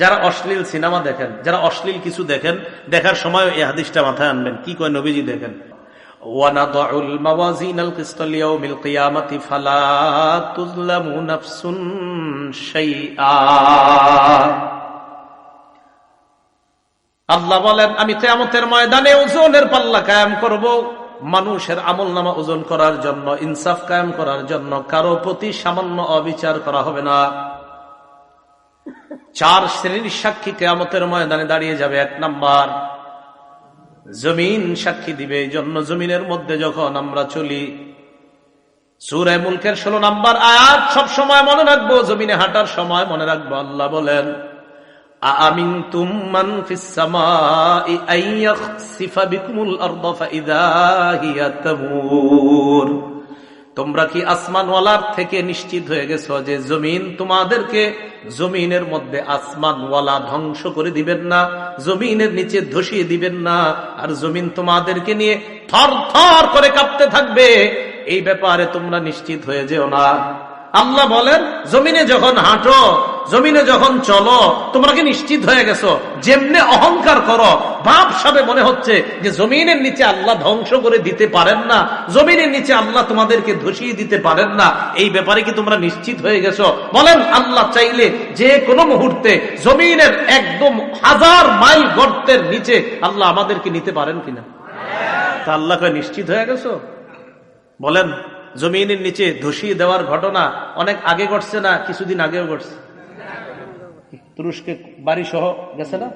যারা অশ্লীল সিনেমা দেখেন, যারা অশ্লীল কিছু দেখেন, দেখার সময় এই হাদিসটা মাথায় আনবেন। কি কয় নবীজি দেখেন, ওয়ানাদাউল মাওয়াজিনাল কিসতা লিয়াউমিল কিয়ামাতি ফালা তুযলামু নাফসুন শাইআ। আল্লাহ বলেন, আমি কিয়ামতের ময়দানে ওজনের পাল্লা কায়েম করব, মানুষের আমলনামা ওজন করার জন্য, ইনসাফ কায়েম করার জন্য। কারো প্রতি সামান্য অবিচার করা হবে না। 4 শ্রেণীর সাক্ষী কিয়ামতের ময়দানে দাঁড়িয়ে যাবে। 1 নাম্বার, জমিন সাক্ষী দিবে। এই জন্য জমিনের মধ্যে যখন আমরা চলি, সূরা মুলকের 16 নম্বর আয়াত সব সময় মনে রাখবো। জমিনে হাঁটার সময় মনে রাখবো, আল্লাহ বলেন, আমিনতুম মান ফিস সামাই আইয়াখসিফা বিকুমুল আরদা ফাইযা হিয়া তামুর। তোমরা কি আসমানওয়ালার থেকে নিশ্চিত হয়ে গেছো যে জমিন তোমাদেরকে, জমিনের মধ্যে আসমানওয়ালা ধ্বংস করে দিবেন না, জমিনের নিচে ধসিয়ে দিবেন না, আর জমিন তোমাদেরকে নিয়ে থর থর করে কাঁপতে থাকবে। এই ব্যাপারে তোমরা নিশ্চিত হয়ে যেও না। আল্লাহ বলেন, জমিনে যখন হাঁটো, জমিনে যখন চলো, তোমরা কি নিশ্চিত হয়ে গেছো? যেমনে অহংকার করো, ভাব সাবে মনে হচ্ছে যে জমিনের নিচে আল্লাহ ধ্বংস করে দিতে পারেন না, জমিনের নিচে আল্লাহ তোমাদেরকে ধসিয়ে দিতে পারেন না, এই ব্যাপারে কি তোমরা নিশ্চিত হয়ে গেছো? বলেন, আল্লাহ চাইলে যে কোনো মুহূর্তে জমিনের একদম 1000 মাইল গর্তের নিচে আল্লাহ আমাদেরকে নিতে পারেন কিনা? তা আল্লাহকে নিশ্চিত হয়ে গেছো? বলেন, জমিনের নিচে ধসিয়ে দেওয়ার ঘটনা অনেক আগে ঘটছে না কিছুদিন আগেও ঘটছে? তুরস্কে বাড়ি সহ গেছে না?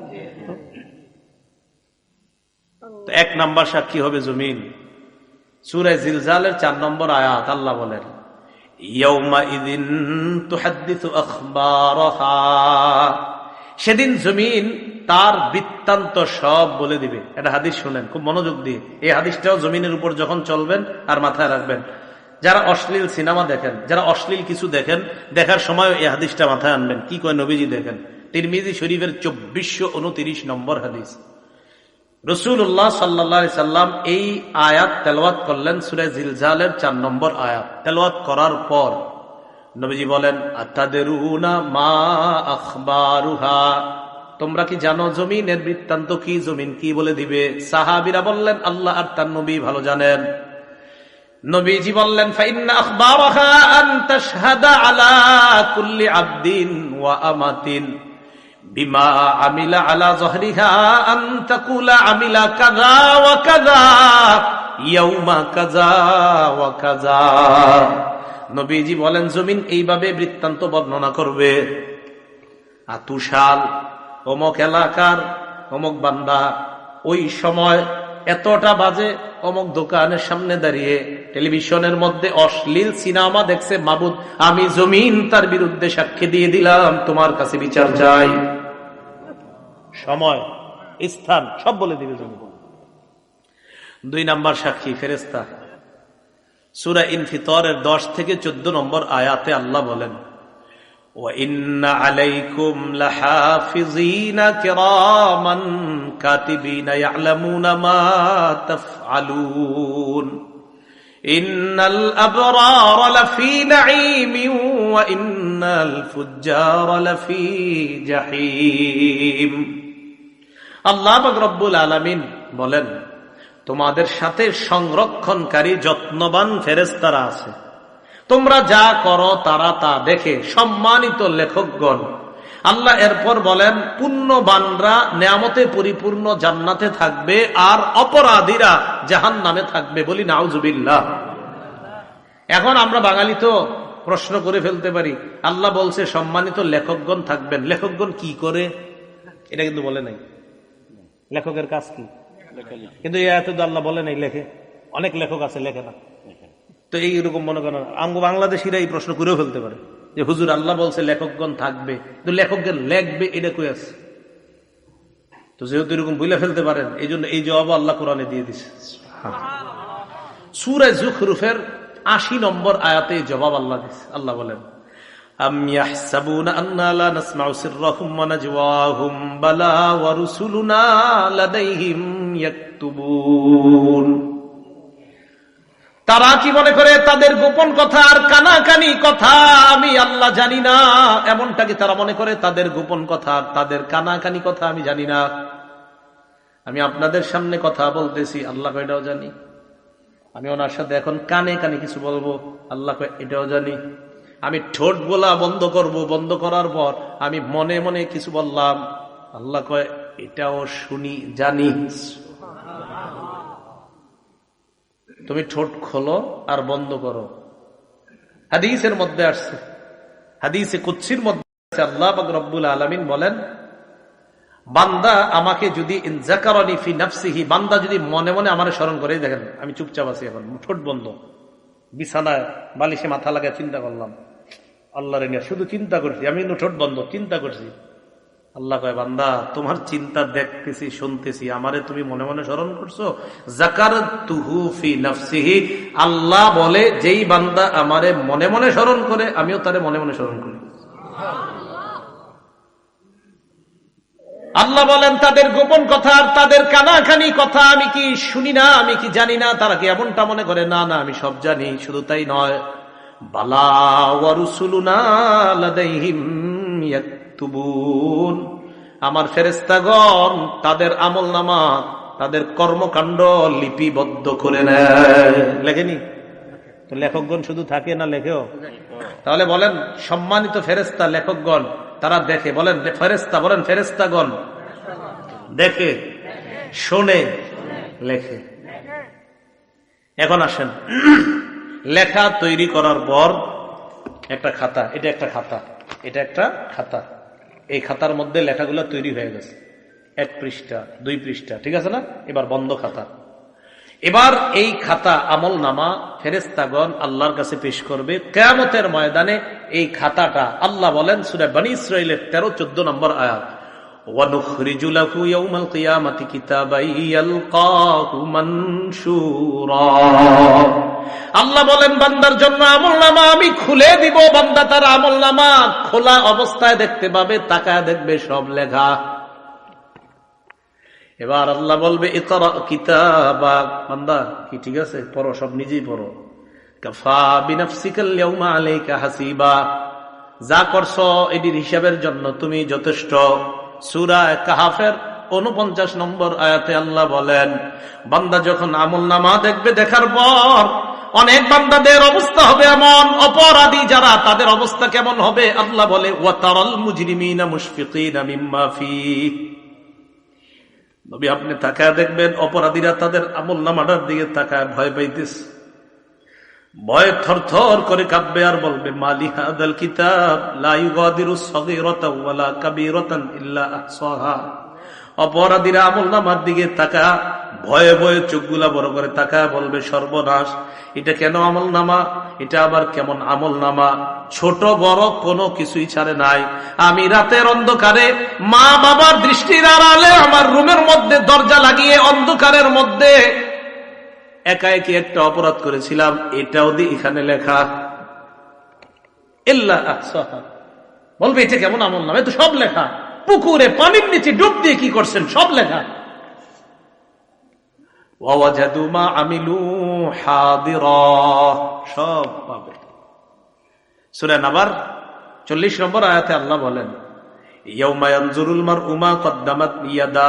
তো 1 নাম্বার সাক্ষী হবে জমিন। সূরা জিলজালের 4 নম্বর আয়াত আল্লাহ বলেন, ইয়াউমা ইযিন তুহাদ্দিসু আখবারাহা। সেদিন জমিন তার বৃত্তান্ত সব বলে দিবে। এটা হাদিস শুনেন খুব মনোযোগ দিয়ে। এই হাদিসটাও জমিনের উপর যখন চলবেন আর মাথায় রাখবেন। যারা অশ্লীল সিনেমা দেখেন, যারা অশ্লীল কিছু দেখেন, দেখার সময় এই হাদিসটা মাথায় আনবেন। কি কয় নবীজি দেখেন, তিরমিজি শরীফের 2429 নম্বর হাদিস। রাসূলুল্লাহ সাল্লাল্লাহু আলাইহি সাল্লাম এই আয়াত তেলাওয়াত করলেন, সূরা জিলজালের 4 নম্বর আয়াত তেলাওয়াত করার পর নবীজি বলেন, আতাদরুনা মা আখবারুহা। তোমরা কি জানো জমিনের বৃত্তান্ত কি, জমিন কি বলে দিবে? সাহাবীরা বললেন, আল্লাহ আর তার নবী ভালো জানেন। নবীজি বললেন, ফাইন্না আখবারাহা আন তাশহাদা আলা কুল্লি আবদিন ওয়া আমাতিন বিমা আমিলা আলা যহরিহা আন তাকুলা আমিলা কাযা ওয়া কাযা ইয়াউমা কাযা ওয়া কাযা। নবীজি বলেন, জমিন এইভাবে বৃত্তান্ত বর্ণনা করবে, আতুশাল অমুক এলাকার অমুক বান্দা ওই সময় এতটা বাজে অমুক দোকানের সামনে দাঁড়িয়ে টেলিভিশনের মধ্যে অশ্লীল সিনেমা দেখছে, মাবুদ আমি জমিন তার বিরুদ্ধে সাক্ষী দিয়ে দিলাম, তোমার কাছে বিচার চাই। সময়, স্থান সব বলে দিবে জমিন। 2 নাম্বার সাক্ষী ফেরেশতা। সূরা ইনফিতরের 10 থেকে 14 নম্বর আয়াতে আল্লাহ বলেন, وَإِنَّ عَلَيْكُمْ لَحَافِظِينَ كِرَامًا كَاتِبِينَ يَعْلَمُونَ مَا تَفْعَلُونَ إِنَّ الْأَبْرَارَ لَفِي نَعِيمٍ وَإِنَّ الْفُجَّارَ لَفِي جَحِيمٍ। আল্লাহ পাক রব্বুল আলামিন বলেন, তোমাদের সাথে সংরক্ষণকারী যত্নবান ফেরেশতারা আছে, তোমরা যা করো তারা তা দেখে। সম্মানিত লেখকগণ, আল্লাহ এরপর বলেন, পুণ্যবানরা নেয়ামতে পরিপূর্ণ জান্নাতে থাকবে আর অপরাধীরা জাহান্নামে থাকবে। বলি নাউজুবিল্লাহ। এখন আমরা বাঙালি তো প্রশ্ন করে ফেলতে পারি, আল্লাহ বলছে সম্মানিত লেখকগণ থাকবেন, লেখকগণ কি করে? এটা কিন্তু বলে নাই লেখকের কাজ কি, কিন্তু আল্লাহ বলে নাই লেখে। অনেক লেখক আছে লেখে না। তো এইরকম মনে করেন বাংলাদেশিরা এই প্রশ্ন করেও ফেলতে পারে যে হুজুর আল্লাহ বলছে লেখকগণ থাকবে, তো লেখকগণ লেখবে এটা কই আছে? তো যেহেতু এরকম বলে ফেলতে পারেন, এই জন্য এই জবাব আল্লাহ কোরআনে দিয়ে দিছে। সূরা যুখরুফের 80 নম্বর আয়াতে জবাব আল্লাহ দিছে। আল্লাহ বলেন, আম ইয়াহসাবুনা আন্না লা নাসমাউ সিররাহুম ওয়া নাজওয়াহুম বালা ওয়া রুসুলুনা লাদাইহিম ইয়াকতুবুন। তারা কি মনে করে তাদের গোপন কথা আর কানাকানি কথা আমি আল্লাহ জানি না? এমনটা কি তারা মনে করে তাদের গোপন কথা আর তাদের কানাকানি কথা আমি জানি না? আমি আপনাদের সামনে কথা বলতেছি, আল্লাহ এটাও জানি। আমি ওনার সাথে এখন কানে কানে কিছু বলবো, আল্লাহ এটাও জানি। আমি ঠোঁট বলা বন্ধ করব, বন্ধ করার পর আমি মনে মনে কিছু বললাম, আল্লাহ কয় এটাও শুনি, জানি। তুমি ঠোঁট খোলো আর বন্ধ করো। হাদিসের মধ্যে আসছে, হাদিসে কুদসির মধ্যে আছে, আল্লাহ পাক রব্বুল আলামিন বলেন, বান্দা আমাকে যদি যাকারানি ফি নাফসিহি, বান্দা যদি মনে মনে আমারে স্মরণ করে, দেখেন আমি চুপচাপ আছি এখন, ঠোঁট বন্ধ, বিছানায় বালিশে মাথা লাগা চিন্তা করলাম, আল্লাহরে নিয়ে শুধু চিন্তা করছি, আমি কিন্তু ঠোঁট বন্ধ, চিন্তা করছি। আল্লাহ কয় বান্দা তোমার চিন্তা দেখতেছি, শুনতেছি, আমারে তুমি মনে মনে স্মরণ করছো। যাকারতুহু ফি নাফসিহি, আল্লাহ বলে যেই বান্দা আমারে মনে মনে স্মরণ করে আমিও তারে মনে মনে স্মরণ করি। আল্লাহ বলেন তাদের গোপন কথা আর তাদের কানাকানি কথা আমি কি শুনি না, আমি কি জানি না? তারা কি এমনটা মনে করে? না না, আমি সব জানি। শুধু তাই নয়, বালা ওয়া রুসুলুনা লাদাইহিম ইয়াকতুবুন, আমার ফেরেশতাগণ তাদের আমলনামা, তাদের কর্মকাণ্ড লিপিবদ্ধ করে নেয়। লেখেনি তো? লেখকগণ শুধু থাকে না, লেখেও। তাহলে বলেন সম্মানিত ফেরেশতা লেখকগণ তারা দেখে, বলেন ফেরেশতা, বলেন ফেরেশতাগণ দেখে, শোনে, লেখে। এখন আসেন, লেখা তৈরি করার পর একটা খাতা, এটা একটা খাতা, এটা একটা খাতা, এই খাতার মধ্যে লেখাগুলো তৈরি হয়ে গেছে, 1 পৃষ্ঠা 2 পৃষ্ঠা, ঠিক আছে না? এবার বন্ধ খাতা। এবার এই খাতা আমল নামা ফেরেশতাগণ আল্লাহর কাছে পেশ করবে কিয়ামতের ময়দানে। এই খাতাটা আল্লাহ বলেন সূরা বনী ইসরাঈলের 13-14 নম্বর আয়াত, ওয়ানুখরিজু লাহু ইয়াউমাল কিয়ামাতি কিতাবান ইয়ালকাহু মানশুরা, আল্লাহ বলেন বান্দার জন্য আমলনামা আমি খুলে দিব, বান্দা তার আমলনামা খোলা অবস্থায় দেখতে পাবে, তাকায় দেখবে সব লেখা। এবার আল্লাহ বলবে ইকরা কিতাবাক, বান্দা কি ঠিক আছে, পড়ো, সব নিজেই পড়ো। কাফা বিনাফসিকাল ইয়াউমা আলাইকা হাসিবা, যা করছো এটির হিসাবের জন্য তুমি যথেষ্ট। সূরা কাহাফের 49 নম্বর আয়াতে আল্লাহ বলেন বান্দা যখন আমলনামা দেখবে, দেখার পর অনেক বান্দাদের অবস্থা হবে এমন, অপরাধী যারা তাদের অবস্থা কেমন হবে? আল্লাহ বলে ওয়াতারাল মুজরিমিনা মুশফিকিনা মিম্মা ফিহি, নবী আপনি তাকায় দেখবেন অপরাধীরা তাদের আমলনামাটার দিকে তাকায় ভয় পাইতেছে, ভয়ে থরথর করে কাঁপবে আর বলবে মালি হাদাল কিতাব লা ইউগাদিরু সগীরাতাও ওয়ালা কাবীরাতান ইল্লা আহসাহা। অপরাধীরা আমলনামার দিকে তাকা ভয়ে ভয়ে চোখগুলা বড় করে তাকায় বলবে সর্বনাশ, এটা কেন আমলনামা, এটা আবার কেমন আমলনামা, ছোট বড় কোনো কিছুই ছাড়ে নাই। আমি রাতের অন্ধকারে মা বাবার দৃষ্টির আড়ালে আমার রুমের মধ্যে দরজা লাগিয়ে অন্ধকারের মধ্যে একা একই একটা অপরাধ করেছিলাম, এটাও দিয়ে এখানে লেখা ইল্লা আহসাহা। বলবে এটা কেমন আমলনামা, এ তো সব লেখা, পুকুরে পানির নিচে ডুব দিয়ে কি করছেন সব লেখা। ওয়াজাদু মা আমিলু হাদিরা, সব পাবে। সূরা নাবার 40 নম্বর আয়াতে আল্লাহ বলেন ইয়াউমা ইয়ানজুরুল মারউ মা কদ্দামাত ইয়াদাহ,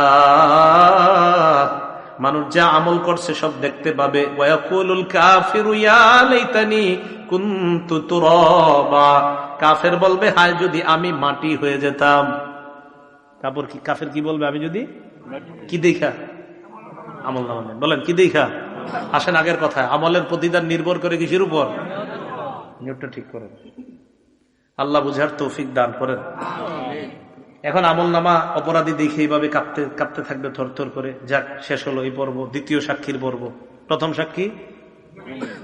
মানুষ যা আমল করছে সব দেখতে পাবে। ওয়ায়াকুলুল কাফিরু ইয়া লাইতানি কুনতু তুরাবা, কাফের বলবে হায় যদি আমি মাটি হয়ে যেতাম। কাফের কি বলবে? আমি যদি কি দেখা আমলনামা, বলেন কি দেখা? আসেন আগের কথা, আমলের প্রতিদান নির্ভর করে কিসের উপর? নিয়তটা ঠিক করেন, আল্লাহ বুঝার তৌফিক দান করেন। এখন আমলনামা অপরাধী দেখে এইভাবে কাঁপতে কাঁপতে থাকবে থরথর করে। যাক, শেষ হলো এই পর্ব, দ্বিতীয় সাক্ষীর পর্ব। প্রথম সাক্ষী,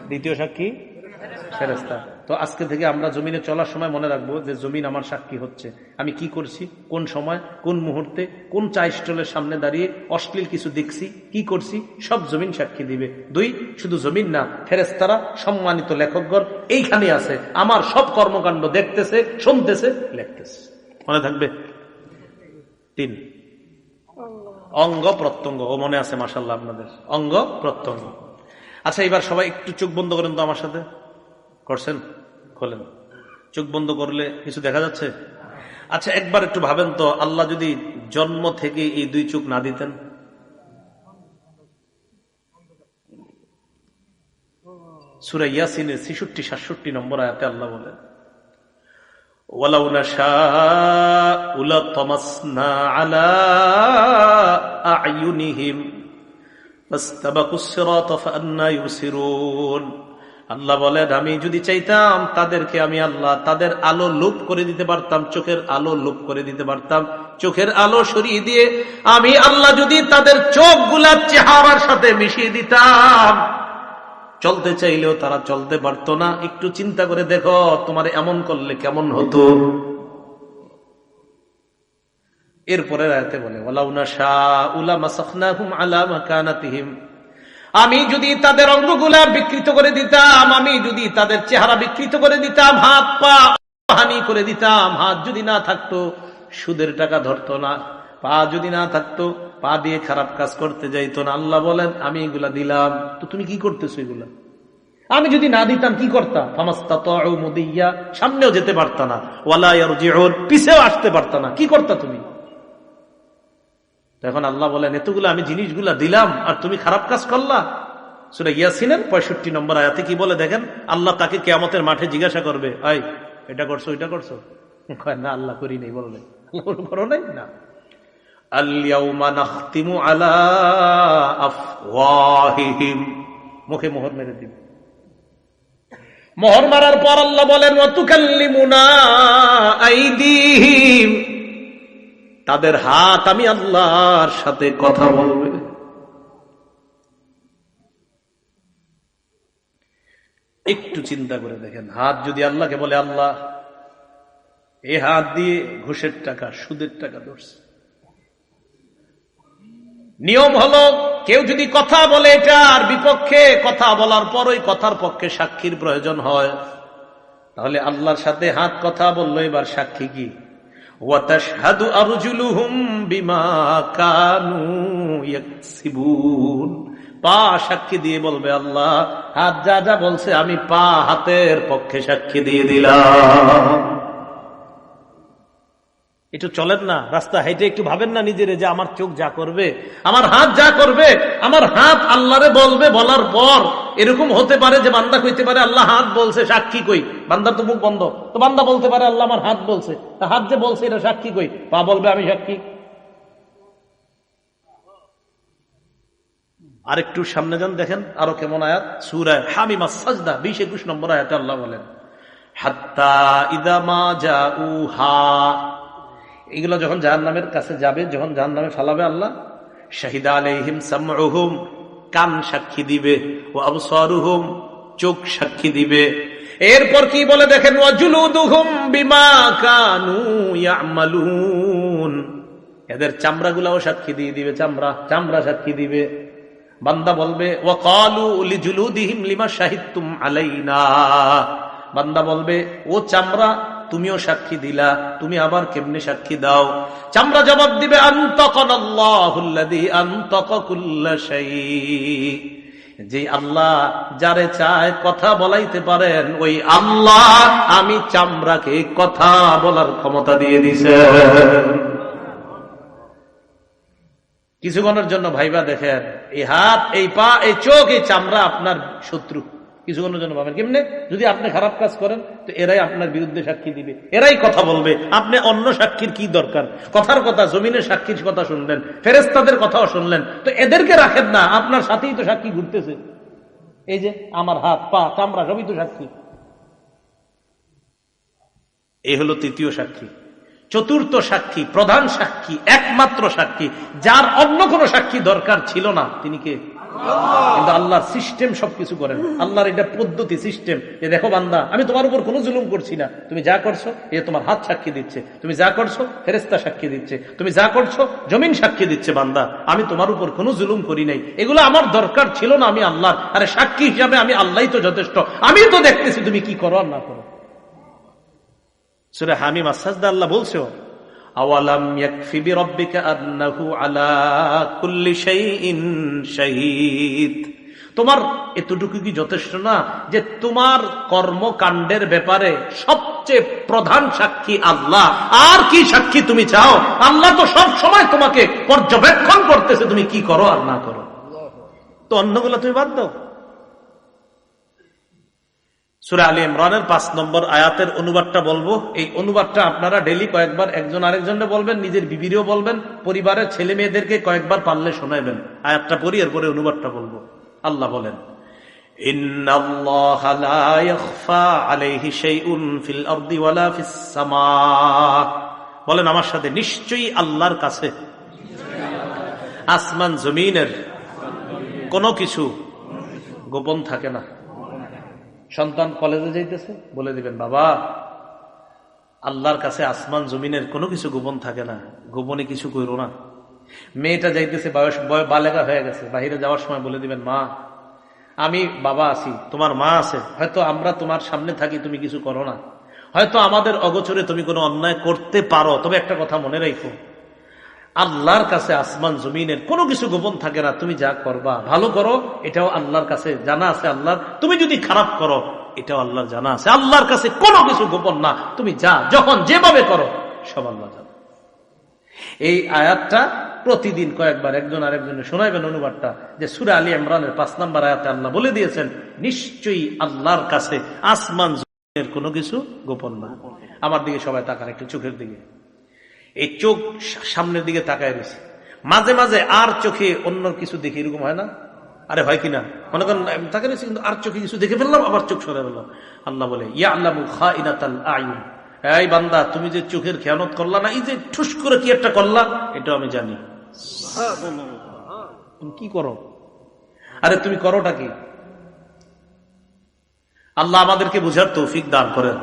দ্বিতীয় সাক্ষী ফেরেশতা। তো আজকে থেকে আমরা জমিনে চলার সময় মনে রাখবো যে জমিন আমার সাক্ষী হচ্ছে, আমি কি করছি, কোন সময়, কোন মুহূর্তে, কোন চা স্টলের সামনে দাঁড়িয়ে অশ্লীল কিছু দেখছি, কি করছি, সব জমিন সাক্ষী দিবে। 2, শুধু জমিন না, ফেরেশতারা সম্মানিত লেখকগণ এইখানে আছে, আমার সব কর্মকাণ্ড দেখতেছে, শুনতেছে, লিখতেছে। মনে থাকবে? 3, অঙ্গ প্রত্যঙ্গ। ও মনে আছে মাশাআল্লাহ আপনাদের, অঙ্গ প্রত্যঙ্গ। আচ্ছা, এবার সবাই একটু চোখ বন্ধ করেন তো আমার সাথে। করছেন? খোলেন। চোখ বন্ধ করলে কিছু দেখা যাচ্ছে? আচ্ছা, একবার একটু ভাবেন তো, আল্লাহ যদি জন্ম থেকে এই দুই চোখ না দিতেন, সূরা ইয়াসিনের ৬৬-৬৭ নম্বর আয়াতে আল্লাহ বলেন, ওয়ালাউ নাশাউ লাতামাসনা আলা আ'য়ুনিহিম ফাস্তাবাকুস সিরাত ফাআন্না ইউবসিরুন। আল্লাহ বলেন, আমি যদি চাইতাম তাদেরকে আমি আল্লাহ তাদের আলো লোপ করে দিতে পারতাম, চোখের আলো লোপ করে দিতে পারতাম। চোখের আলো সরিয়ে দিয়ে আমি আল্লাহ যদি তাদের চোখগুলা চেহারার সাথে মিশিয়ে দিতাম, চলতে চাইলেও তারা চলতে পারতো না। একটু চিন্তা করে দেখো, তোমার এমন করলে কেমন হতো। এরপরে আয়াতে বলে, ওয়ালাউ নাশাউ লামাসাখনাহুম আলা মাকানাতিহিম, আমি যদি তাদের অঙ্গগুলা বিকৃত করে দিতাম, আমি যদি তাদের চেহারা বিকৃত করে দিতাম, হাত পা হানি করে দিতাম। হাত যদি না থাকতো সুদের টাকা ধরতো না, পা যদি না থাকতো পা দিয়ে খারাপ কাজ করতে যাইতো না। আল্লাহ বলেন, আমি এগুলা দিলাম, তো তুমি কি করতেছো এগুলা? আমি যদি না দিতাম কি করতা? ফামাস্তাতাউ মুদিয়া, সামনেও যেতে পারতা না, ওয়ালা ইয়ারজিউন, পিছেও আসতে পারতা না, কি করতা তুমি? তখন আল্লাহ বলেন, এতগুলো আমি জিনিসগুলা দিলাম আর তুমি খারাপ কাজ করলা। সূরা ইয়াসিনের ৬৫ নম্বর আয়াতে কি বলে দেখেন, আল্লাহ তাকে কিয়ামতের মাঠে জিজ্ঞাসা করবে, এই এটা করছো ওইটা করছো? না, আল্লাহ করি নাই। বলবে, করো নাই? না। আল-ইয়াউমা নাখতিমু আলা আফওয়াহিহিম, মুখে মোহর মেরে দিব। মোহর মারার পর আল্লাহ বলেন, ওয়া তুকাল্লিমুনা আইদিহিম, তাদের হাত আমি আল্লাহর সাথে কথা বলবে। একটু চিন্তা করে দেখেন, হাত যদি আল্লাহকে বলে, আল্লাহ এই হাত দিয়ে ঘুষের টাকা সুদের টাকা ধরছে। নিয়ম হলো, কেউ যদি কথা বলে এটার বিপক্ষে, কথা বলার পর ওই কথার পক্ষে সাক্ষীর প্রয়োজন হয়, তাহলে আল্লাহর সাথে হাত কথা বললো, এবার সাক্ষী কি? ওয়াতাশহাদু আরজুলুহুম বিমা কানু ইয়াকসিবুন, পা সাক্ষী দিয়ে বলবে, আল্লাহ হাত যা যা বলছে আমি পা হাতের পক্ষে সাক্ষী দিয়ে দিলাম। একটু চলেন না রাস্তা হেঁটে, একটু ভাবেন না নিজেরে যে আমার চোখ যা করবে, আমার হাত যা করবে, আমার হাত আল্লাহরে বলবে। বলার পর এরকম হতে পারে যে বান্দা কইতে পারে, আল্লাহ হাত বলছে, সাক্ষী কই? বান্দার তো মুখ বন্ধ, তো বান্দা বলতে পারে, আল্লাহ আমার হাত বলছে, তা হাত যে বলছে এটা সাক্ষী কই? পা বলবে আমি সাক্ষী। আরেকটু সামনে যান, দেখেন আরো কেমন আয়াত, সূরা হামিম আস-সাজদা ২০-২১ নম্বর আয়াতে আল্লাহ বলেন, হাত্তা ইযা মা জাউহা, এগুলো যখন জাহান্নামের কাছে যাবে, যখন জাহান্নামে ফালাবে আল্লাহ, শাহিদা আলাইহিম সামউহুম, কান সাক্ষী দিবে, ওয়া আবসারুহুম, চোখ সাক্ষী দিবে। এরপর কি বলে দেখেন, ওয়া জুলুদুহুম বিমা কানু ইয়ামালুন, এদের চামড়াগুলাও সাক্ষী দিয়ে দিবে, চামড়া সাক্ষী দিবে। বান্দা বলবে, ওয়া ক্বালু লিজুলুদিহিম লিমা শাহিদতুম আলাইনা, বান্দা বলবে, ও চামড়া তুমিও সাক্ষী দিলা, তুমি আবার কেমনে সাক্ষী দাও? চামড়া জবাব দিবে, আনতাকানাল্লাহুল্লাযী আনতাকা কুল্লা শাই, যে আল্লাহ যারে চায় কথা বলাইতে পারেন, ওই আল্লাহ আমি চামড়াকে কথা বলার ক্ষমতা দিয়ে দিয়েছেন। কিছুক্ষণের জন্য ভাইবা দেখেন, এই হাত, এই পা, এই চোখ, এই চামড়া আপনার শত্রু। কিছুক্ষণের জন্য ভাবেন, কেমনে? যদি আপনি খারাপ কাজ করেন তো এরাই আপনার বিরুদ্ধে সাক্ষী দিবে, এরাই কথা বলবে। আপনি অন্য সাক্ষীর কি দরকার? কথার কথা, জমিনের সাক্ষীর কথা শুনলেন, ফেরেশতাদের কথাও শুনলেন, তো এদেরকে রাখেন না, আপনার সাথেই তো সাক্ষী ঘুরতেছে। এই যে আমার হাত, পা, চামড়া সবই তো সাক্ষী। এই হলো তৃতীয় সাক্ষী। চতুর্থ সাক্ষী, প্রধান সাক্ষী, একমাত্র সাক্ষী, যার অন্য কোনো সাক্ষী দরকার ছিল না, তিনি কে? কিন্তু আল্লাহর সিস্টেম সবকিছু করেন, আল্লাহর এটা পদ্ধতি, সিস্টেম। যে দেখো বান্দা, আমি তোমার উপর কোনো জুলুম করছি না, তুমি যা করছো এ তোমার হাত সাক্ষী দিচ্ছে, তুমি যা করছো ফেরেশতা সাক্ষী দিচ্ছে, তুমি যা করছো জমিন সাক্ষী দিচ্ছে। বান্দা, আমি তোমার উপর কোনো জুলুম করি নাই, এগুলো আমার দরকার ছিল না, আমি আল্লাহর। আরে সাক্ষী হিসাবে আমি আল্লাহই তো যথেষ্ট, আমি তো দেখতেছি তুমি কি করো আর না করো। সূরা হামিম আস-সাজদা আল্লাহ বলছো, আওয়ালাম ইয়াকফি বিরাব্বিকা আন্নাহু আলা কুল্লি শাইইন শাহীদ, তোমার এতটুকু কি যথেষ্ট না যে তোমার কর্মকাণ্ডের ব্যাপারে সবচেয়ে প্রধান সাক্ষী আল্লাহ? আর কি সাক্ষী তুমি চাও? আল্লাহ তো সব সময় তোমাকে পর্যবেক্ষণ করতেছে তুমি কি করো আর না করো। তো অন্যগুলো তুমি বাদ দাও। সূরা আলী ইমরানের 5 নম্বর আয়াতের অনুবাদটা বলবো। এই অনুবাদটা আপনারা ডেইলি কয়েকবার একজন আরেকজনকে বলবেন, নিজের বিবিরও বলবেন, পরিবারের ছেলে মেয়েদেরকে কয়েকবার পারলে শোনাবেন। আয়াতটা পড়ি, এরপরে অনুবাদটা বলবো। আল্লাহ বলেন, ইন্নাল্লাহা লা ইয়াখফা আলাইহি শাইউন ফিল আরদি ওয়ালা ফিস সামা। বলেন আমার সাথে, নিশ্চয়ই আল্লাহর কাছে আসমান জমিনের কোনো কিছু গোপন থাকে না। সন্তান কলেজে যাইতেছে, বলে দিবেন, বাবা আল্লাহর কাছে আসমান জমিনের কোনো কিছু গোপন থাকে না, গোপনে কিছু করো না। মেয়েটা যাইতেছে, বালেগা হয়ে গেছে, বাহিরে যাওয়ার সময় বলে দিবেন, মা আমি বাবা আছি, তোমার মা আছে, হয়তো আমরা তোমার সামনে থাকি, তুমি কিছু করো না, হয়তো আমাদের অগোচরে তুমি কোনো অন্যায় করতে পারো, তবে একটা কথা মনে রাখো, আল্লাহর কাছে আসমান জমিনের কোনো কিছু গোপন থাকে না। তুমি যা করবা ভালো করো, এটাও আল্লাহর কাছে জানা আছে আল্লাহর। তুমি যদি খারাপ করো, এটাও আল্লাহর জানা আছে। আল্লাহর কাছে কোনো কিছু গোপন না। তুমি যা যখন যেভাবে করো সব আল্লাহ জানে। এই আয়াতটা প্রতিদিন কয়েকবার একজন আরেকজনে শোনাইবেন অনুবাদটা, যে সূরা আলী ইমরানের 5 নম্বর আয়াতে আল্লাহ বলে দিয়েছেন, নিশ্চয়ই আল্লাহর কাছে আসমান জমিনের কোনো কিছু গোপন না। আমার দিকে সবাই তাকান, একটু চোখের দিকে। এই চোখ সামনের দিকে তাকায় রয়েছে, মাঝে মাঝে আর চোখে অন্য কিছু দেখি, এরকম হয় না? আরে হয় কিনা? মনে করেন তাকায় রয়েছে, কিন্তু আর চোখে কিছু দেখে ফেললাম, আবার চোখ সরে ফেললাম। আল্লাহ বলে, ইয়ালামু খাইনাতাল আয়ুন, এই বান্দা তুমি যে চোখের খেয়ানত করলা না, এই যে ঠুস করে কি একটা করলা, এটা আমি জানি। তুমি কি করো? আরে তুমি করোটা কি? আল্লাহ আমাদেরকে বুঝার তৌফিক দান করেন।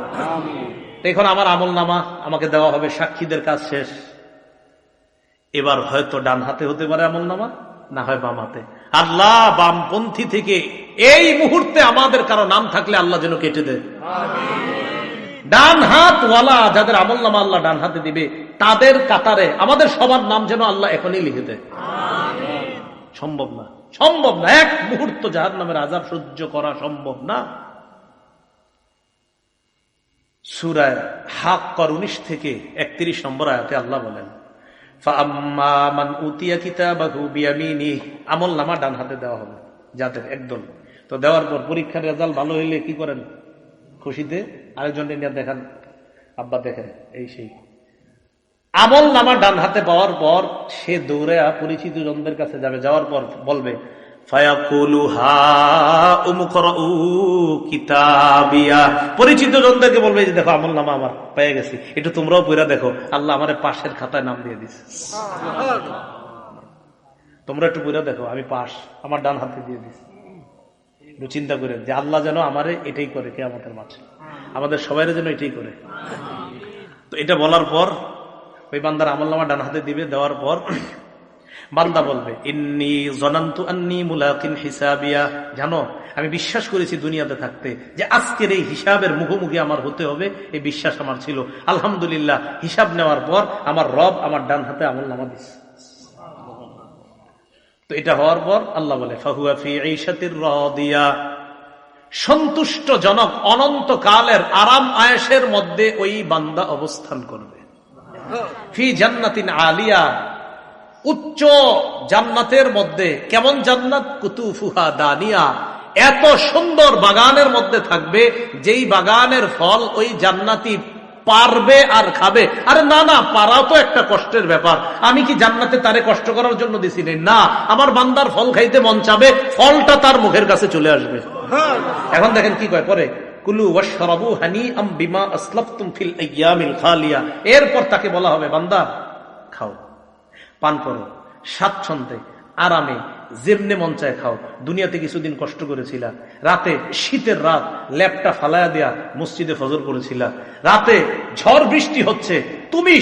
এখন আমার আমল নামা আমাকে দেওয়া হবে, সাক্ষীদের কাজ শেষ। এবার হয়তো ডান হাতে হতে পারে আমল নামা, না হয় বাম হাতে। আল্লাহ বামপন্থী থেকে এই মুহূর্তে আমাদের কারো নাম থাকলে আল্লাহ যেন কেটে দেয়। ডান হাত ওয়ালা যাদের আমল নামা আল্লাহ ডান হাতে দিবে, তাদের কাতারে আমাদের সবার নাম যেন আল্লাহ এখনই লিখে দেয়। সম্ভব না, সম্ভব না। এক মুহূর্ত জাহান্নামের আযাব সহ্য করা সম্ভব না। সূরা হাক্কার 19 থেকে 31 নম্বর আয়াতে আল্লাহ বলেন, ফাআম্মা মান উতিয়া কিতাবাহু বিয়ামিনিহি, আমল নামা ডান হাতে দেওয়া হবে যাদের একদল। তো দেওয়ার পর পরীক্ষার রেজাল্ট ভালো হইলে কি করেন? খুশিতে আরেকজনকে নিয়ে দেখান, আব্বা দেখেন, এই সেই। আমল নামা ডান হাতে পাওয়ার পর সে দৌড়ে পরিচিত জনদের কাছে যাবে, যাওয়ার পর বলবে, পরিচিত জনদেরকে বলবে যে দেখো আমল নামা আমার পেয়ে গেছি, একটু তোমরাও পড়া দেখো, আল্লাহ আমার পাশের খাতায় নাম দিয়ে দিচ্ছে, তোমরা একটু পড়া দেখো, আমি পাশ, আমার ডান হাতে দিয়ে দিচ্ছি। একটু চিন্তা করে যে আল্লাহ যেন আমারে এটাই করে কিয়ামতের মাঠে, আমাদের সবাই যেন এটাই করে। তো এটা বলার পর ওই বান্দার আমল নামা ডান হাতে দিবে, দেওয়ার পর বান্দা বলবে, ইন্নী জনান্তু আন্নী মুলাকিন হিসাবিয়া, জানো আমি বিশ্বাস করেছি দুনিয়াতে থাকতে যে আজকের এই হিসাবের মুখোমুখি আমার হতে হবে, এই বিশ্বাস আমার ছিল। আলহামদুলিল্লাহ, হিসাব নেওয়ার পর আমার রব আমার ডান হাতে আমল নামা দিচ্ছে। তো এটা হওয়ার পর আল্লাহ বলে, ফাহুয়া ফি ঈশাতির রাদিয়া, সন্তুষ্টজনক অনন্তকালের আরাম আয়েশের মধ্যে ওই বান্দা অবস্থান করবে। ফি জান্নাতিন আলিয়া, উচ্চ জান্নাতের মধ্যে। কেমন জান্নাত? কুতুফুহা দানিয়া, এত সুন্দর বাগানের মধ্যে থাকবে, যেই বাগানের ফল ওই জান্নাতি পারবে আর খাবে। আরে না না, পারাও তো একটা কষ্টের ব্যাপার। আমি কি জান্নাতে তারে কষ্ট করার জন্য দিছি না? আমার বান্দার ফল খাইতে মন চাবে, ফলটা তার মুখের কাছে চলে আসবে। এখন দেখেন কি কয় পরে, কুলু ওয়াশরাবু হানিআম বিমা আসলাফতুম ফিল আইয়ামিল খালিয়া। এরপর তাকে বলা হবে, বান্দা খাও, পান করো, স্বাচ্ছন্দ্যে আরামে যেমনে মন চায় খাও। দুনিয়াতে কিছুদিন কষ্ট করেছিলা, রাতে শীতের রাত ল্যাপটা ফালায়া দেয়া মসজিদে ফজর করেছিলা, রাতে ঝড় বৃষ্টি হচ্ছে, তুমি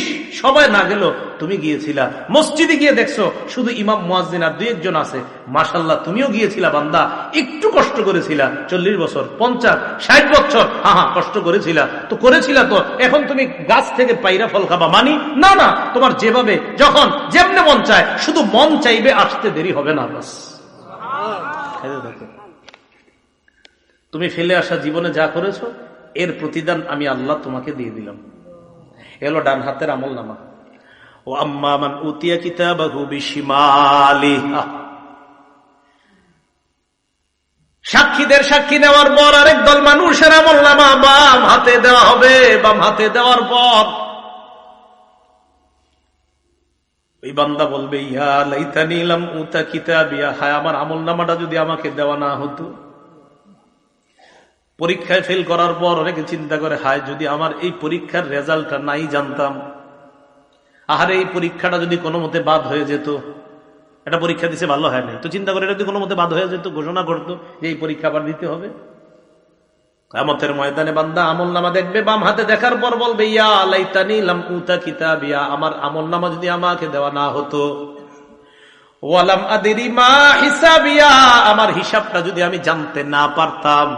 সবাই না গেল, তুমি গিয়েছিলা মসজিদে, গিয়ে দেখছো শুধু ইমাম মুয়াজ্জিন আর 2-1 আছে, মাশাআল্লাহ তুমিও গিয়েছিলা বান্দা, একটু কষ্ট করেছিলা, 40 বছর 50 60 বছর, হ্যাঁ কষ্ট করেছিলা তো করেছিলা, তো এখন তুমি গাছ থেকে পাইরা ফল খাবা মানি না? না, তোমার যেভাবে যখন যেমনে মন চায়, শুধু মন চাইবে, আসতে দেরি হবে না, বাস। তুমি ফেলে আসা জীবনে যা করেছো এর প্রতিদান আমি আল্লাহ তোমাকে দিয়ে দিলাম। এলো ডান হাতের আমল নামা। ও আম্মা মান উতিয়া কিতাবাহু বিশিমালিহি, সাক্ষীদের সাক্ষী নেওয়ার পর আরেক দল মানুষের আমল নামা বাম হাতে দেওয়া হবে। বাম হাতে দেওয়ার পর ওই বান্দা বলবে, ইয়া লাইতানি লাম উতা কিতাবিয়া, হায় আমার আমল নামাটা যদি আমাকে দেওয়া না হতো। পরীক্ষায় ফেল করার পর অনেকে চিন্তা করে, হায় যদি আমার এই পরীক্ষার রেজাল্টটা নাই জানতাম, আহারে এই পরীক্ষাটা যদি কোনো মতে বাদ হয়ে যেত, এটা পরীক্ষা দিছে ভালো হয় নাই তো চিন্তা করে এটা যদি কোনো মতে বাদ হয়ে যেত, ঘোষণা করতো যে এই পরীক্ষা আবার দিতে হবে। কিয়ামতের ময়দানে বান্দা আমল নামা দেখবে, বাম হাতে দেখার পর বলবে, ইয়া লাইতানি লাম উতা কিতাবিয়া, আমার আমল নামা যদি আমাকে দেওয়া না হতো। ওয়ালাম আদরি মা হিসাবিয়া, আমার হিসাবটা যদি আমি জানতে না পারতাম।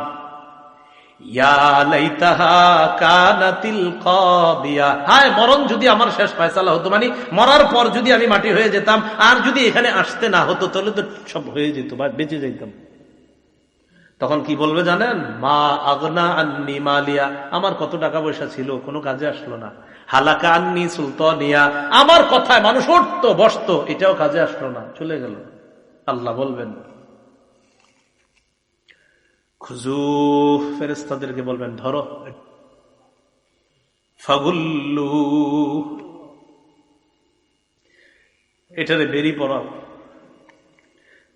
ইয়া লাইতাহা কানাতিল কাদিয়া, হায় মরণ যদি আমার শেষ ফয়সালা হতো, মানে মরার পর যদি আমি মাটি হয়ে যেতাম, আর যদি এখানে আসতে না হতো তাহলে তো সব হয়ে যেত বা বেঁচে যেতাম। তখন কি বলবে জানেন? মা আগনা আন্নি মালিয়া, আমার কত টাকা পয়সা ছিল কোনো কাজে আসলো না। হালাকা আন্নি সুলতানিয়া, আমার কথায় মানুষ উঠতো বসতো, এটাও কাজে আসলো না, চলে গেল। আল্লাহ বলবেন, খুজু, ফেরেশতাদেরকে বলবেন ধরো, ফাগুল্লু, এটারে বেরি পড়াও।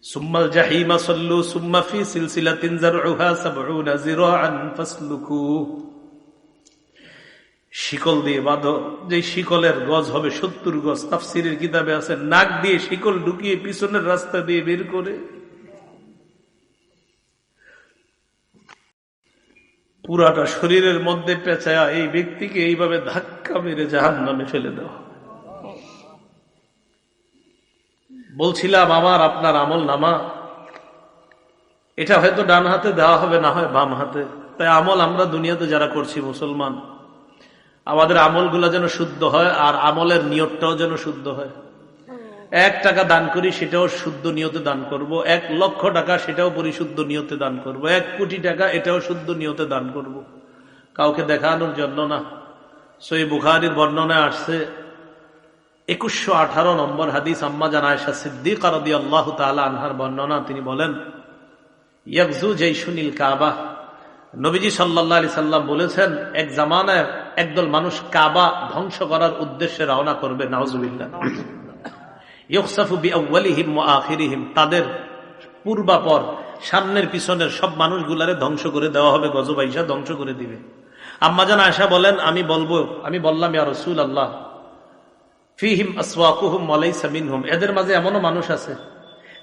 সুম্মাল জাহিমা সাল্লু সুম্মা ফি সিলসিলাতিন যারউহা ৭০ যিরাআন ফাসলুকু, শিকল দিয়ে বাঁধো, যে শিকলের গজ হবে ৭০ গজ। তাফসীরের কিতাবে আছে নাক দিয়ে শিকল ঢুকিয়ে পিছনের রাস্তা দিয়ে বের করে পুরাটা শরীরের মধ্যে পেঁচায়া এই ব্যক্তিকে এইভাবে ধাক্কা মেরে জাহান্নামে ফেলে দেওয়া। বলছিলাম আমার আপনার আমল নামা এটা হয়তো ডান হাতে দেওয়া হবে, না হয় বাম হাতে। তাই আমল আমরা দুনিয়াতে যারা করছি মুসলমান, আমাদের আমলগুলো যেন শুদ্ধ হয়, আর আমলের নিয়তটাও যেন শুদ্ধ হয়। ১ টাকা দান করি সেটাও শুদ্ধ নিয়তে দান করব, ১ লক্ষ টাকা সেটাও পরিশুদ্ধ নিয়তে দান করব, ১ কোটি টাকা এটাও শুদ্ধ নিয়তে দান করব, কাউকে দেখানোর জন্য না। সহিহ বুখারীর বর্ণনায় আসছে ২১১৮ নম্বর হাদিস, আম্মা জান আয়েশা সিদ্দিকা রাদিয়াল্লাহু তাআলা আনহার বর্ণনা। তিনি বলেন, ইয়াগজু জাইশুনিল কাবা, নবীজি সাল্লাল্লাহু আলাইহি সাল্লাম বলেছেন, এক জামানায় একদল মানুষ কাবা ধ্বংস করার উদ্দেশ্যে রওনা করবে। নাউজুবিল্লাহ। ইউখসাফু বিআউয়ালিহিম ওয়া আখিরিহিম, তাদের পূর্বাপর সামনের পিছনের সব মানুষগুলারে ধ্বংস করে দেওয়া হবে, গজব আইসা ধ্বংস করে দিবে। আম্মা জান আয়েশা বলেন, আমি বললাম, ইয়া রাসূলুল্লাহ, ফিহিম আসওয়াকুহুম ওয়া লাইসা মিনহুম, এদের মাঝে এমনও মানুষ আছে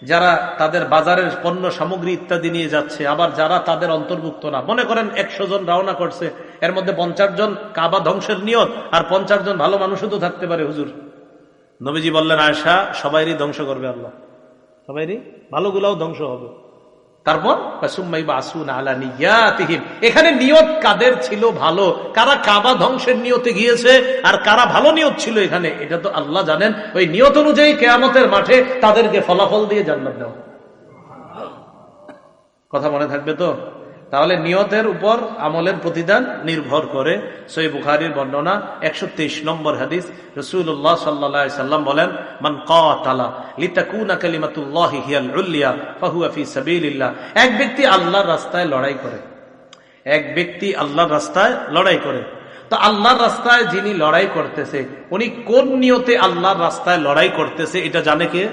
যারা তাদের বাজারের পণ্য সামগ্রী ইত্যাদি নিয়ে যাচ্ছে, আবার যারা তাদের অন্তর্ভুক্ত না। মনে করেন ১০০ জন রওনা করছে, এর মধ্যে ৫০ জন কাবা ধ্বংসের নিয়ত, আর ৫০ জন ভালো মানুষও তো থাকতে পারে। হুজুর, নবীজি বললেন, আয়েশা, সবাইরই ধ্বংস করবে আল্লাহ, সবাইরই, ভালোগুলাও ধ্বংস হবে। তারপর এখানে নিয়ত কাদের ছিল ভালো, কারা কাবা ধ্বংসের নিয়তে গিয়েছে আর কারা ভালো নিয়ত ছিল এখানে, এটা তো আল্লাহ জানেন। ওই নিয়ত অনুযায়ী কিয়ামতের মাঠে তাদেরকে ফলাফল দিয়ে জান্নাত দেওয়া। কথা মনে থাকবে তো? তাহলে নিয়তের উপর আমলের প্রতিদান নির্ভর করে। সহিহ বুখারীর বর্ণনা ১২৩ নম্বর হাদিস, রাসূলুল্লাহ সাল্লাল্লাহু আলাইহি সাল্লাম বলেন, মান কাতালা লিতাকুনা কালিমাতুল্লাহি হিয়াল উলিয়া ফাহুয়া ফি সাবিলিল্লাহ, এক ব্যক্তি আল্লাহর রাস্তায় লড়াই করে, এক ব্যক্তি আল্লাহর রাস্তায় লড়াই করে। তো আল্লাহর রাস্তায় যিনি লড়াই করতেছে, উনি কোন নিয়তে আল্লাহর রাস্তায় লড়াই করতেছে এটা জানে কে?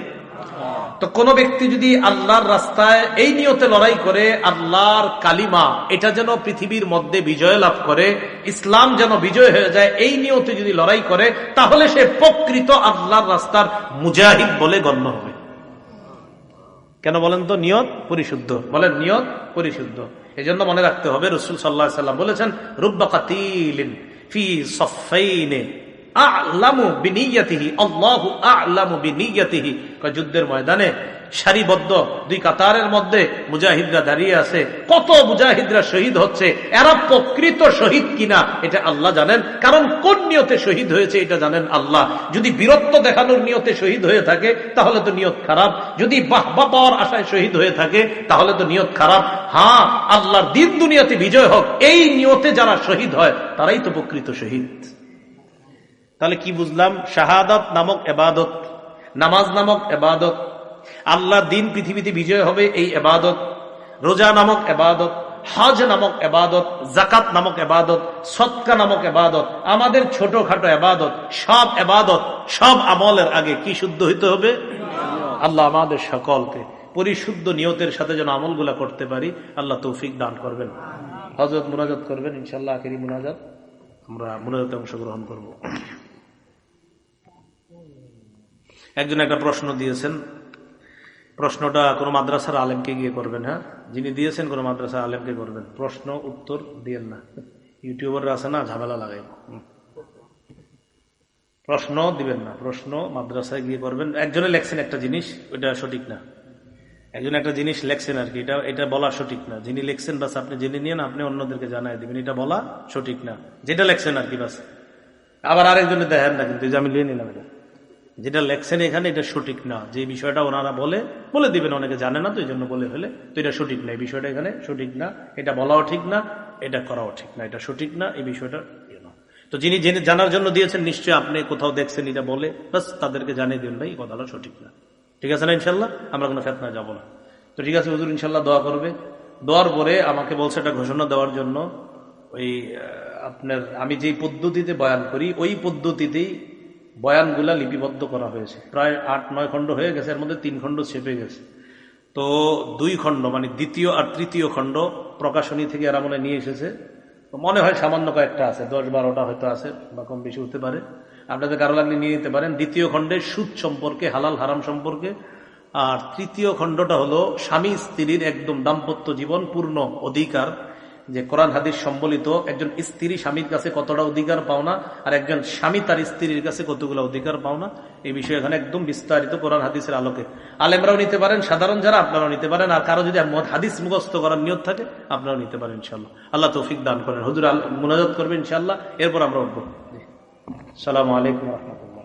তো কোন ব্যক্তি যদি আল্লাহর রাস্তায় এই নিয়তে লড়াই করে, আল্লাহর কালিমা এটা যেন পৃথিবীর মধ্যে বিজয় লাভ করে, ইসলাম যেন বিজয় হয়ে যায়, এই নিয়তে যদি লড়াই করে, তাহলে সে প্রকৃত আল্লাহর রাস্তার মুজাহিদ বলে গণ্য হবে। কেন বলেন তো? নিয়ত পরিশুদ্ধ। বলেন নিয়ত পরিশুদ্ধ। এই জন্য মনে রাখতে হবে, রাসূল সাল্লাল্লাহু আলাইহি সাল্লাম বলেছেন, রুব্বা কাতিলিন ফি সাফাইনে আ'লামু বিনিয়াতিহি আল্লাহু আ'লামু বিনিয়াতিহি। যুদ্ধের ময়দানে সারিবদ্ধ দুই কাতারের মধ্যে মুজাহিদরা দাঁড়িয়ে আছে, কত মুজাহিদরা শহীদ হচ্ছে, এরা প্রকৃত শহীদ কিনা এটা আল্লাহ জানেন, কারণ কোন নিয়তে শহীদ হয়েছে এটা জানেন আল্লাহ। যদি বীরত্ব দেখানোর নিয়তে শহীদ হয়ে থাকে তাহলে তো নিয়ত খারাপ, যদি বাহবা পাওয়ার আশায় শহীদ হয়ে থাকে তাহলে তো নিয়ত খারাপ। হ্যাঁ, আল্লাহর দিন দুনিয়াতে বিজয় হোক এই নিয়তে যারা শহীদ হয় তারাই তো প্রকৃত শহীদ। তাহলে কি বুঝলাম? শাহাদাত নামক এবাদত, নামাজ নামক এবাদত, আল্লাহর দিন পৃথিবীতে বিজয় হবে এই এবাদত, রোজা নামক এবাদত, হজ নামক এবাদত, জাকাত নামক এবাদত, সদকা নামক এবাদত, আমাদের ছোটখাটো এবাদত, সব এবাদত, সব আমলের আগে কি শুদ্ধ হইতে হবে? আল্লাহ আমাদের সকলকে পরিশুদ্ধ নিয়তের সাথে যেন আমলগুলা করতে পারি, আল্লাহ তৌফিক দান করবেন। হযরত মুনাজাত করবেন ইনশাআল্লাহ, আখেরি মুনাজাত, আমরা মুনাজাতে অংশগ্রহণ করব। একজন একটা প্রশ্ন দিয়েছেন, প্রশ্নটা কোনো মাদ্রাসার আলেমকে গিয়ে করবেন। হ্যাঁ, যিনি দিয়েছেন কোনো মাদ্রাসার আলেমকে করবেন, প্রশ্ন উত্তর দিয়েন না, ইউটিউবাররা আছে না, ঝামেলা লাগাইব। প্রশ্ন দিবেন না, প্রশ্ন মাদ্রাসায় গিয়ে করবেন। একজনে লেখছেন একটা জিনিস, ওইটা সঠিক না, একজন একটা জিনিস লেখছেন আর কি, এটা বলা সঠিক না। যিনি লেখছেন বাস আপনি জেনে নিয়ে আপনি অন্যদেরকে জানাই দিবেন, এটা বলা সঠিক না, যেটা লেখছেন আর কি বাস। আবার আরেকজনে দেখেন না, কিন্তু আমি লিয়ে নিলাম, এটা যেটা লেখছেন এখানে এটা সঠিক না, যে বিষয়টা ওনারা বলে দিবেন, অনেকে জানে না তো এই জন্য বলে ফেলে, তো এটা সঠিক না, এই বিষয়টা এখানে সঠিক না, এটা বলাও ঠিক না, এটা করাও ঠিক না, এটা সঠিক না, এই বিষয়টা না। তো যিনি জেনে জানার জন্য দিয়েছেন নিশ্চয়ই আপনি কোথাও দেখছেন এটা বলে, বাস তাদেরকে জানিয়ে দিন ভাই এই কথাটা সঠিক না, ঠিক আছে না? ইনশাল্লাহ আমরা কোনো ফেতনায় যাবো না। তো ঠিক আছে, হুজুর ইনশাল্লাহ দোয়া করবে। দোয়ার পরে আমাকে বলছে একটা ঘোষণা দেওয়ার জন্য, ওই আপনার আমি যেই পদ্ধতিতে বয়ান করি ওই পদ্ধতিতেই বয়ানগুলা লিপিবদ্ধ করা হয়েছে, প্রায় 8-9 খণ্ড হয়ে গেছে, এর মধ্যে 3 খণ্ড ছেপে গেছে। তো 2 খণ্ড মানে দ্বিতীয় আর তৃতীয় খণ্ড প্রকাশনী থেকে এরা মনে নিয়ে এসেছে, মনে হয় সামান্য কয়েকটা আছে, 10-12টা হয়তো আছে বা কম বেশি হতে পারে, আপনাদের কারো লাগলে নিয়ে নিতে পারেন। দ্বিতীয় খণ্ডে সুদ সম্পর্কে, হালাল হারাম সম্পর্কে, আর তৃতীয় খণ্ডটা হলো স্বামী স্ত্রীর একদম দাম্পত্য জীবন পূর্ণ অধিকার, যে কোরআন হাদিস সম্বলিত একজন স্ত্রী স্বামীর কাছে কতটা অধিকার পাওনা আর একজন স্বামী তার স্ত্রীর কাছে কতগুলো অধিকার পাওনা, এই বিষয়ে এখানে একদম বিস্তারিত কোরআন হাদিসের আলোকে আলেমরাও নিতে পারেন, সাধারণ যারা আপনারাও নিতে পারেন, আর কারো যদি হাদিস মুখস্থ করার নিয়ত থাকে আপনারাও নিতে পারেন ইনশাআল্লাহ। আল্লাহ তৌফিক দান করেন। হুজুর মুনাজাত করবেন ইনশাআল্লাহ, এরপর আমরা উঠবো। আসসালামু আলাইকুম ওয়া রাহমাতুল্লাহ।